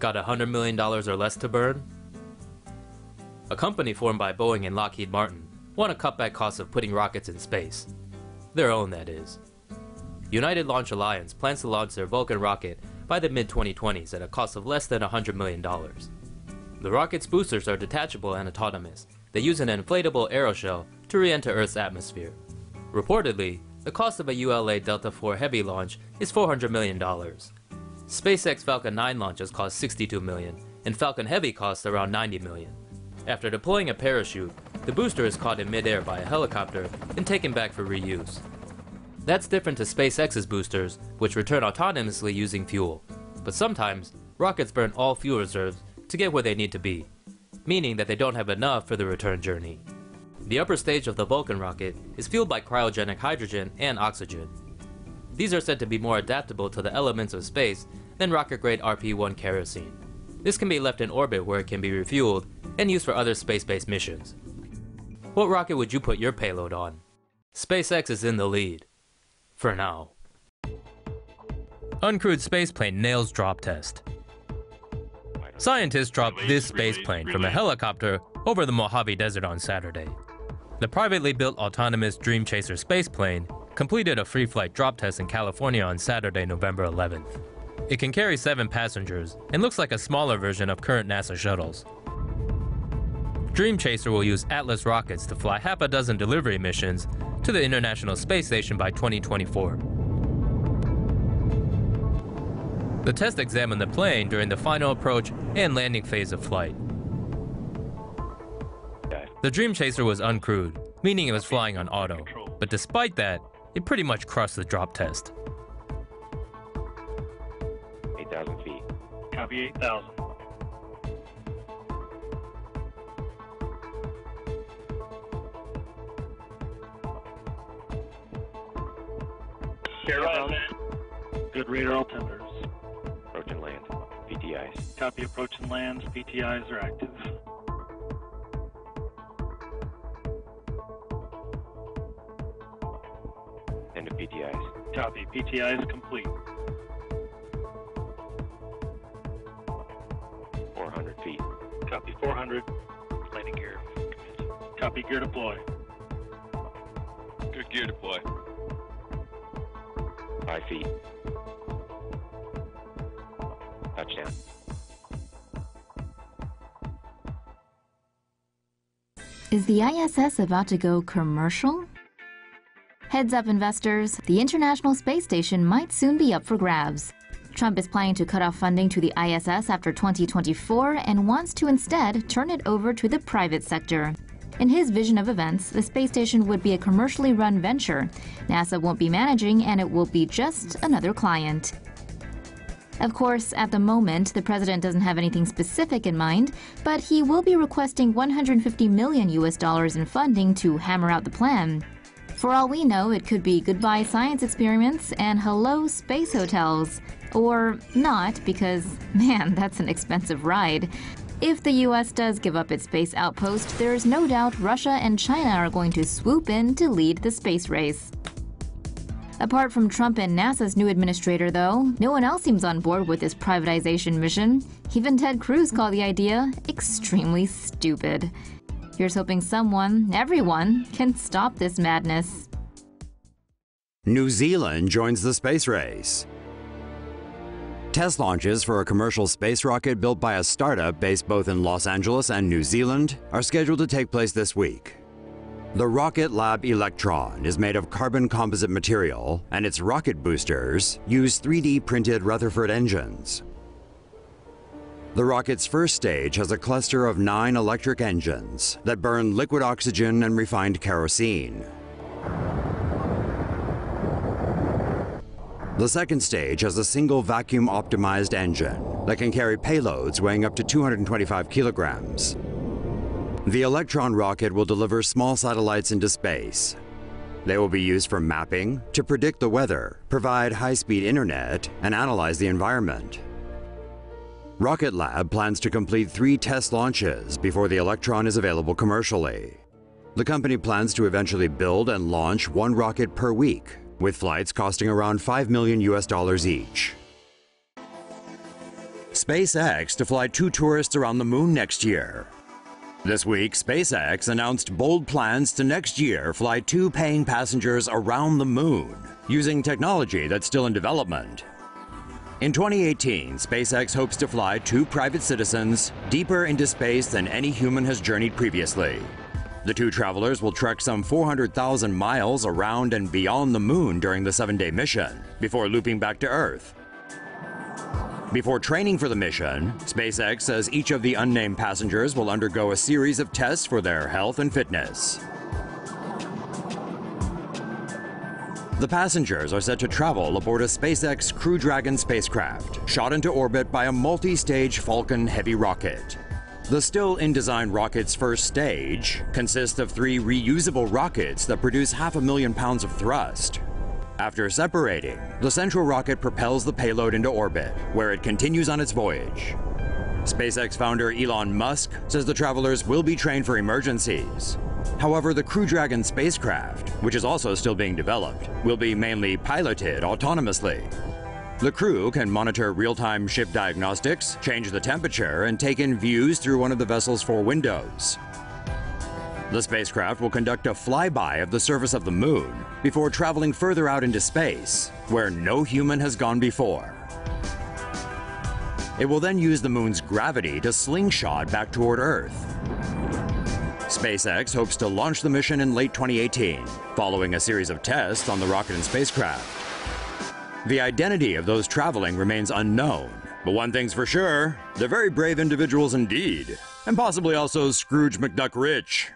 Got $100 million or less to burn? A company formed by Boeing and Lockheed Martin want to cut back costs of putting rockets in space. Their own, that is. United Launch Alliance plans to launch their Vulcan rocket by the mid-2020s at a cost of less than $100 million. The rocket's boosters are detachable and autonomous. They use an inflatable aeroshell to re-enter Earth's atmosphere. Reportedly, the cost of a ULA Delta IV Heavy launch is $400 million. SpaceX Falcon 9 launches cost $62 million, and Falcon Heavy costs around $90 million. After deploying a parachute, the booster is caught in midair by a helicopter and taken back for reuse. That's different to SpaceX's boosters, which return autonomously using fuel. But sometimes, rockets burn all fuel reserves to get where they need to be, meaning that they don't have enough for the return journey. The upper stage of the Vulcan rocket is fueled by cryogenic hydrogen and oxygen. These are said to be more adaptable to the elements of space than rocket-grade RP-1 kerosene. This can be left in orbit where it can be refueled and used for other space-based missions. What rocket would you put your payload on? SpaceX is in the lead. For now. Uncrewed spaceplane nails drop test. Scientists dropped this spaceplane from a helicopter over the Mojave Desert on Saturday. The privately built autonomous Dream Chaser spaceplane completed a free flight drop test in California on Saturday, November 11th. It can carry 7 passengers and looks like a smaller version of current NASA shuttles. Dream Chaser will use Atlas rockets to fly half a dozen delivery missions to the International Space Station by 2024. The test examined the plane during the final approach and landing phase of flight. The Dream Chaser was uncrewed, meaning it was flying on auto, but despite that, it pretty much crushed the drop test. 8,000 feet. Copy 8,000. Good radar altimeters. Approach and land. PTIs. Copy approach and lands. PTIs are active. End of PTIs. Copy. PTIs complete. 400 feet. Copy 400. Landing gear. Copy gear deploy. Good gear deploy. 5 feet. Touchdown. Is the ISS about to go commercial? Heads up, investors, the International Space Station might soon be up for grabs. Trump is planning to cut off funding to the ISS after 2024 and wants to instead turn it over to the private sector. In his vision of events, the space station would be a commercially run venture. NASA won't be managing, and it will be just another client. Of course, at the moment, the president doesn't have anything specific in mind, but he will be requesting $150 million in funding to hammer out the plan. For all we know, it could be goodbye science experiments and hello space hotels. Or not, because, man, that's an expensive ride. If the US does give up its space outpost, there's no doubt Russia and China are going to swoop in to lead the space race. Apart from Trump and NASA's new administrator, though, no one else seems on board with this privatization mission. Even Ted Cruz called the idea extremely stupid. Here's hoping someone, everyone, can stop this madness. New Zealand joins the space race. Test launches for a commercial space rocket built by a startup based both in Los Angeles and New Zealand are scheduled to take place this week. The rocket Lab Electron is made of carbon composite material, and its rocket boosters use 3D printed Rutherford engines. The rocket's first stage has a cluster of 9 electric engines that burn liquid oxygen and refined kerosene. The second stage has a single vacuum-optimized engine that can carry payloads weighing up to 225 kilograms. The Electron rocket will deliver small satellites into space. They will be used for mapping, to predict the weather, provide high-speed internet, and analyze the environment. Rocket Lab plans to complete 3 test launches before the Electron is available commercially. The company plans to eventually build and launch 1 rocket per week, with flights costing around $5 million each. SpaceX to fly 2 tourists around the moon next year. This week, SpaceX announced bold plans to next year fly 2 paying passengers around the moon, using technology that's still in development. In 2018, SpaceX hopes to fly 2 private citizens deeper into space than any human has journeyed previously. The 2 travelers will trek some 400,000 miles around and beyond the moon during the 7-day mission, before looping back to Earth. Before training for the mission, SpaceX says each of the unnamed passengers will undergo a series of tests for their health and fitness. The passengers are set to travel aboard a SpaceX Crew Dragon spacecraft, shot into orbit by a multi-stage Vulcan heavy rocket. The still-in-design rocket's first stage consists of 3 reusable rockets that produce 500,000 pounds of thrust. After separating, the central rocket propels the payload into orbit, where it continues on its voyage. SpaceX founder Elon Musk says the travelers will be trained for emergencies. However, the Crew Dragon spacecraft, which is also still being developed, will be mainly piloted autonomously. The crew can monitor real-time ship diagnostics, change the temperature, and take in views through one of the vessel's 4 windows. The spacecraft will conduct a flyby of the surface of the moon before traveling further out into space, where no human has gone before. It will then use the moon's gravity to slingshot back toward Earth. SpaceX hopes to launch the mission in late 2018, following a series of tests on the rocket and spacecraft. The identity of those traveling remains unknown, but one thing's for sure, they're very brave individuals indeed, and possibly also Scrooge McDuck rich.